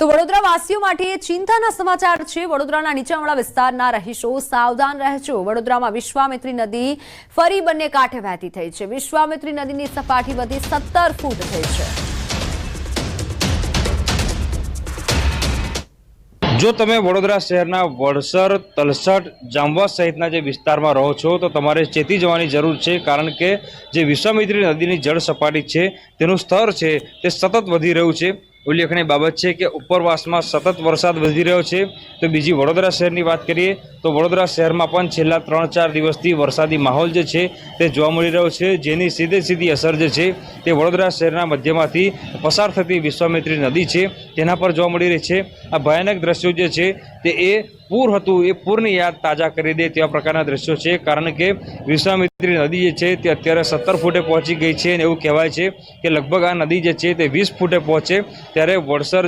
તો વડોદરા વાસીઓ માટે ચિંતાના સમાચાર છે। વડોદરાના નીચાણવાળા વિસ્તારના રહીશો સાવધાન રહેજો। વડોદરામાં વિશ્વામિત્રી નદી ફરી બંને કાંઠે વહેતી થઈ છે। વિશ્વામિત્રી નદીની સપાટી વધી 17 ફૂટ થઈ છે। જો તમે વડોદરા શહેરના વડસર, તલસટ, જાંબવા સહિતના જે વિસ્તારમાં રહો છો તો તમારે ચેતી જવાની જરૂર છે, કારણ કે જે વિશ્વામિત્રી નદીની જળ સપાટી છે તેનું સ્તર છે તે સતત વધી રહ્યું છે। ઉલ્લેખનીય બાબત છે કે ઉપરવાસમાં સતત વરસાદ વધી રહ્યો છે। તો બીજી વડોદરા શહેરની વાત કરીએ તો વડોદરા શહેરમાં પણ છેલ્લા 3-4 દિવસથી વરસાદી માહોલ જે છે તે જોવા મળી રહ્યો છે, જેની સીધી અસર જે છે તે વડોદરા શહેરના મધ્યમાંથી પસાર થતી વિશ્વામિત્રી નદી છે તેના પર જોવા મળી રહી છે। આ ભયાનક દ્રશ્યો જે છે તે પૂર હતું, એ પૂરની યાદ તાજા કરી દે તેવા પ્રકારના દ્રશ્યો છે, કારણ કે વિશ્વામિત્રી નદી જે છે તે અત્યારે 17 ફૂટે પહોંચી ગઈ છે અને એવું કહેવાય છે કે લગભગ આ નદી જે છે તે 20 ફૂટે પહોંચે ત્યારે વડસર